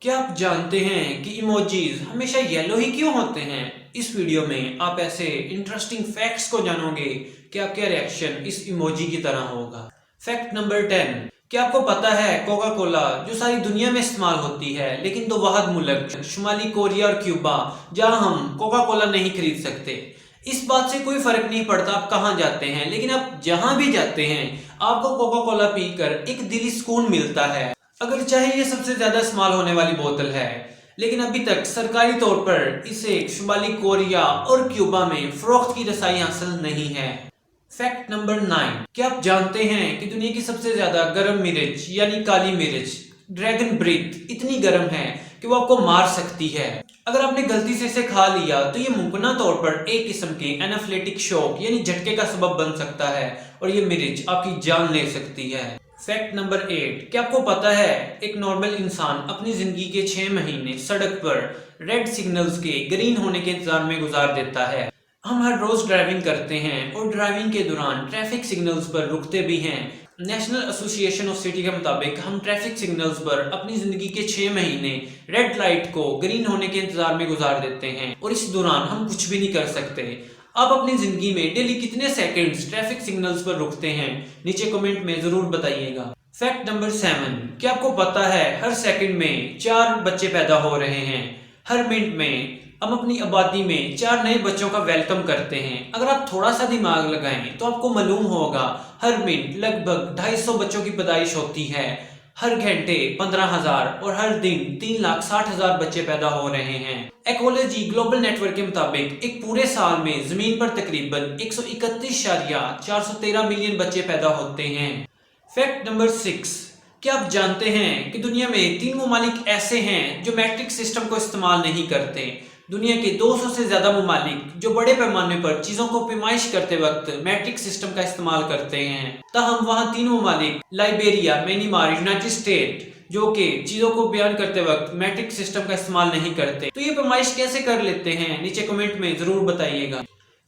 क्या आप जानते हैं कि इमोजीज हमेशा येलो ही क्यों होते हैं? इस वीडियो में आप ऐसे इंटरेस्टिंग फैक्ट्स को जानोगे कि आपका रिएक्शन इस इमोजी की तरह होगा। Fact number 10। क्या आपको पता है कोका कोला जो सारी दुनिया में इस्तेमाल होती है, लेकिन दो वाहिद मुल्क शुमाली कोरिया और क्यूबा जहां हम कोका कोला नहीं खरीद सकते। इस बात से कोई फर्क नहीं पड़ता आप कहाँ जाते हैं, लेकिन आप जहां भी जाते हैं आपको कोका कोला पीकर एक दिली सुकून मिलता है। अगर चाहे ये सबसे ज्यादा इस्तेमाल होने वाली बोतल है, लेकिन अभी तक सरकारी तौर पर इसे शुमाली कोरिया और क्यूबा में फरोख्त की रसाई हासिल नहीं है। Fact number 9। क्या आप जानते हैं कि दुनिया की सबसे ज्यादा गर्म मिर्च यानी काली मिर्च ड्रैगन ब्रीथ इतनी गर्म है कि वो आपको मार सकती है। अगर आपने गलती से इसे खा लिया तो ये मुमकिन तौर पर एक किस्म के एनाफिलेटिक शॉक यानी झटके का सबब बन सकता है और ये मिर्च आपकी जान ले सकती है। Fact number 8। क्या आपको पता है एक नॉर्मल इंसान अपनी जिंदगी के 6 महीने सड़क पर रेड सिग्नल्स के ग्रीन होने के इंतजार में गुजार देता है। हम हर रोज ड्राइविंग करते हैं और ड्राइविंग के दौरान ट्रैफिक सिग्नल्स पर रुकते भी हैं। नेशनल एसोसिएशन ऑफ सिटी के मुताबिक हम ट्रैफिक सिग्नल्स पर अपनी जिंदगी के 6 महीने रेड लाइट को ग्रीन होने के इंतजार में गुजार देते हैं और इस दौरान हम कुछ भी नहीं कर सकते। आप अपनी जिंदगी में डेली कितने सेकंड्स ट्रैफिक सिग्नल्स पर रुकते हैं? नीचे कमेंट में जरूर बताइएगा। Fact number 7। क्या आपको पता है हर सेकंड में 4 बच्चे पैदा हो रहे हैं? हर मिनट में हम अपनी आबादी में 4 नए बच्चों का वेलकम करते हैं। अगर आप थोड़ा सा दिमाग लगाएं तो आपको मालूम होगा हर मिनट लगभग 250 बच्चों की पैदाइश होती है। हर घंटे 15,000 और हर दिन 3,60,000 बच्चे पैदा हो रहे हैं। इकोलॉजी ग्लोबल नेटवर्क के मुताबिक एक पूरे साल में जमीन पर तकरीबन 131.413 मिलियन बच्चे पैदा होते हैं। Fact number 6। क्या आप जानते हैं कि दुनिया में 3 ममालिक ऐसे हैं जो मैट्रिक सिस्टम को इस्तेमाल नहीं करते? दुनिया के 200 से ज्यादा ममालिक जो बड़े पैमाने पर चीजों को पैमाइश करते वक्त मैट्रिक सिस्टम का इस्तेमाल करते हैं, तहम वहां 3 ममालिक लाइबेरिया, म्यांमार, यूनाइटेड स्टेट जो कि चीजों को बयान करते वक्त मैट्रिक सिस्टम का इस्तेमाल नहीं करते। तो ये पैमाइश कैसे कर लेते हैं? नीचे कमेंट में जरूर बताइएगा।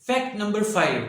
Fact number 5।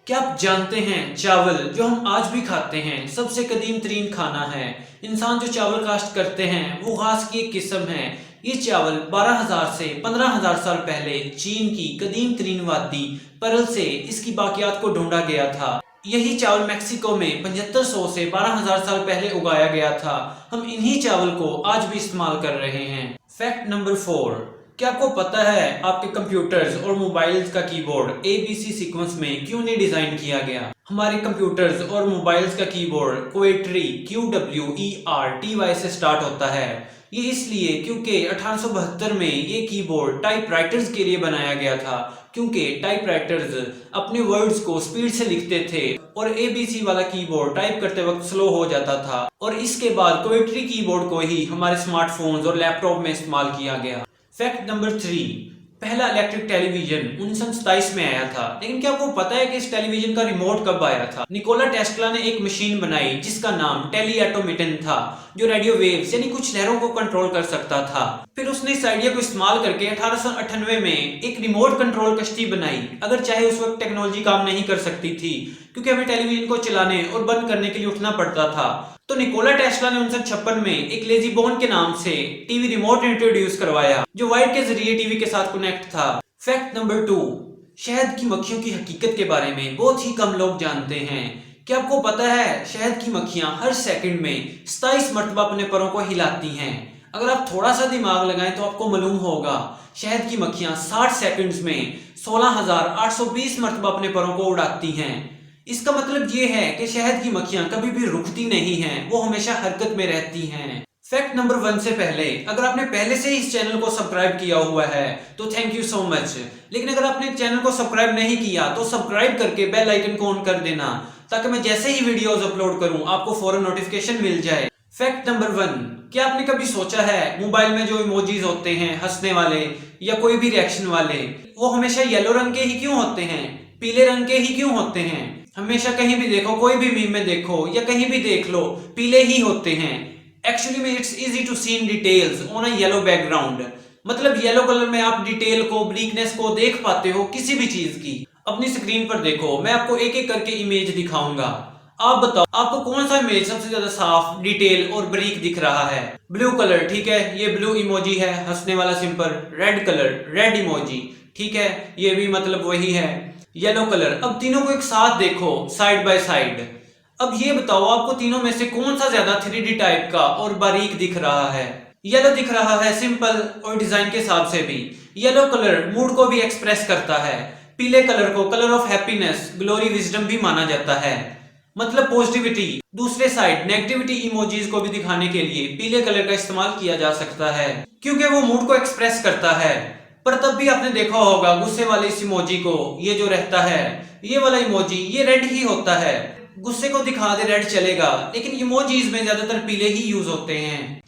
क्या आप जानते हैं चावल जो हम आज भी खाते हैं सबसे कदीम तरीन खाना है। इंसान जो चावल काश्त करते हैं वो घास की एक किस्म है। ये चावल 12,000 से 15,000 साल पहले चीन की कदीम तरीन वादी परल से इसकी बाकियात को ढूंढा गया था। यही चावल मैक्सिको में 7500 से 12,000 साल पहले उगाया गया था। हम इन्हीं चावल को आज भी इस्तेमाल कर रहे हैं। Fact number 4। क्या आपको पता है आपके कंप्यूटर्स और मोबाइल्स का कीबोर्ड ABC सीक्वेंस में क्यों नहीं डिजाइन किया गया? हमारे कंप्यूटर्स और मोबाइल्स का कीबोर्ड क्वेट्री QWERTY से स्टार्ट होता है। ये इसलिए क्योंकि 1872 में ये कीबोर्ड टाइपराइटर्स के लिए बनाया गया था, क्योंकि टाइपराइटर्स अपने वर्ड्स को स्पीड से लिखते थे और ABC वाला कीबोर्ड टाइप करते वक्त स्लो हो जाता था। और इसके बाद क्वेट्री कीबोर्ड को ही हमारे स्मार्टफोन्स और लैपटॉप में इस्तेमाल किया गया। Fact number 3। पहला इलेक्ट्रिक टेलीविजन 1927 में आया था, लेकिन क्या आपको पता है कि इस टेलीविजन का रिमोट कब आया था? निकोला टेस्ला ने एक मशीन बनाई जिसका नाम टेलीएटोमेटन था, जो रेडियो वेव्स यानी कुछ लहरों को कंट्रोल कर सकता था। फिर उसने इस आइडिया को इस्तेमाल करके 1898 में एक रिमोट कंट्रोल कश्ती बनाई। अगर चाहे उस वक्त टेक्नोलॉजी काम नहीं कर सकती थी, क्योंकि हमें टेलीविजन को चलाने और बंद करने के लिए उठना पड़ता था, तो निकोला टेस्ला ने 1956 में एक लेजी बोन के नाम से टीवी रिमोट इंट्रोड्यूस करवाया, जो वायर के जरिए टीवी के साथ कनेक्ट था। Fact number 2। शहद की मक्खियों की हकीकत के बारे में बहुत ही कम लोग जानते हैं। क्या आपको पता है शहद की मक्खियां हर सेकंड में 27 मरतबा अपने परों को हिलाती हैं? अगर आप थोड़ा सा दिमाग लगाएं तो आपको मालूम होगा शहद की मक्खियां 60 सेकंड्स में 16,820 मरतबा अपने परों को उड़ाती हैं। इसका मतलब ये है कि शहद की मक्खियां कभी भी रुकती नहीं हैं, वो हमेशा हरकत में रहती हैं। फैक्ट नंबर 1 से पहले अगर आपने पहले से ही इस चैनल को सब्सक्राइब किया हुआ है तो थैंक यू सो मच, लेकिन अगर आपने चैनल को सब्सक्राइब नहीं किया तो सब्सक्राइब करके बेल आइकन को ऑन कर देना, ताकि मैं जैसे ही वीडियोस अपलोड करूं आपको फौरन नोटिफिकेशन मिल जाए। Fact number 1। क्या आपने कभी सोचा है मोबाइल में जो इमोजीज होते हैं हंसने वाले या कोई भी रिएक्शन वाले, वो हमेशा येलो रंग के ही क्यों होते हैं? पीले रंग के ही क्यों होते हैं? हमेशा कहीं भी देखो, कोई भी मीम में देखो या कहीं भी देख लो, पीले ही होते हैं। एक्चुअली में it's easy to see in details on a yellow background. मतलब येलो कलर में आप डिटेल को, ब्रीकनेस को देख पाते हो किसी भी चीज की। अपनी स्क्रीन पर देखो, मैं आपको एक एक करके इमेज दिखाऊंगा। आप बताओ आपको कौन सा इमेज सबसे ज्यादा साफ, डिटेल और बारीक दिख रहा है? ब्लू कलर, ठीक है, ये ब्लू इमोजी है, हंसने वाला simple. Red colour, red emoji, ठीक है, ये भी मतलब वही है। Yellow colour. अब तीनों को एक साथ देखो, साइड बाय साइड। अब ये बताओ आपको तीनों में से कौन सा ज्यादा 3D टाइप का और बारीक दिख रहा है? येलो दिख रहा है, सिंपल और डिजाइन के हिसाब से भी। येलो कलर मूड को भी एक्सप्रेस करता है। पीले कलर को colour of happiness, glory, wisdom भी माना जाता है, मतलब पॉजिटिविटी। दूसरे साइड नेगेटिविटी इमोजीज को भी दिखाने के लिए पीले कलर का इस्तेमाल किया जा सकता है, क्योंकि वो मूड को एक्सप्रेस करता है। पर तब भी आपने देखा होगा गुस्से वाले इस इमोजी को, ये जो रहता है, ये वाला इमोजी, ये रेड ही होता है। गुस्से को दिखा दे रेड चलेगा, लेकिन इमोजीज में ज्यादातर पीले ही यूज होते हैं।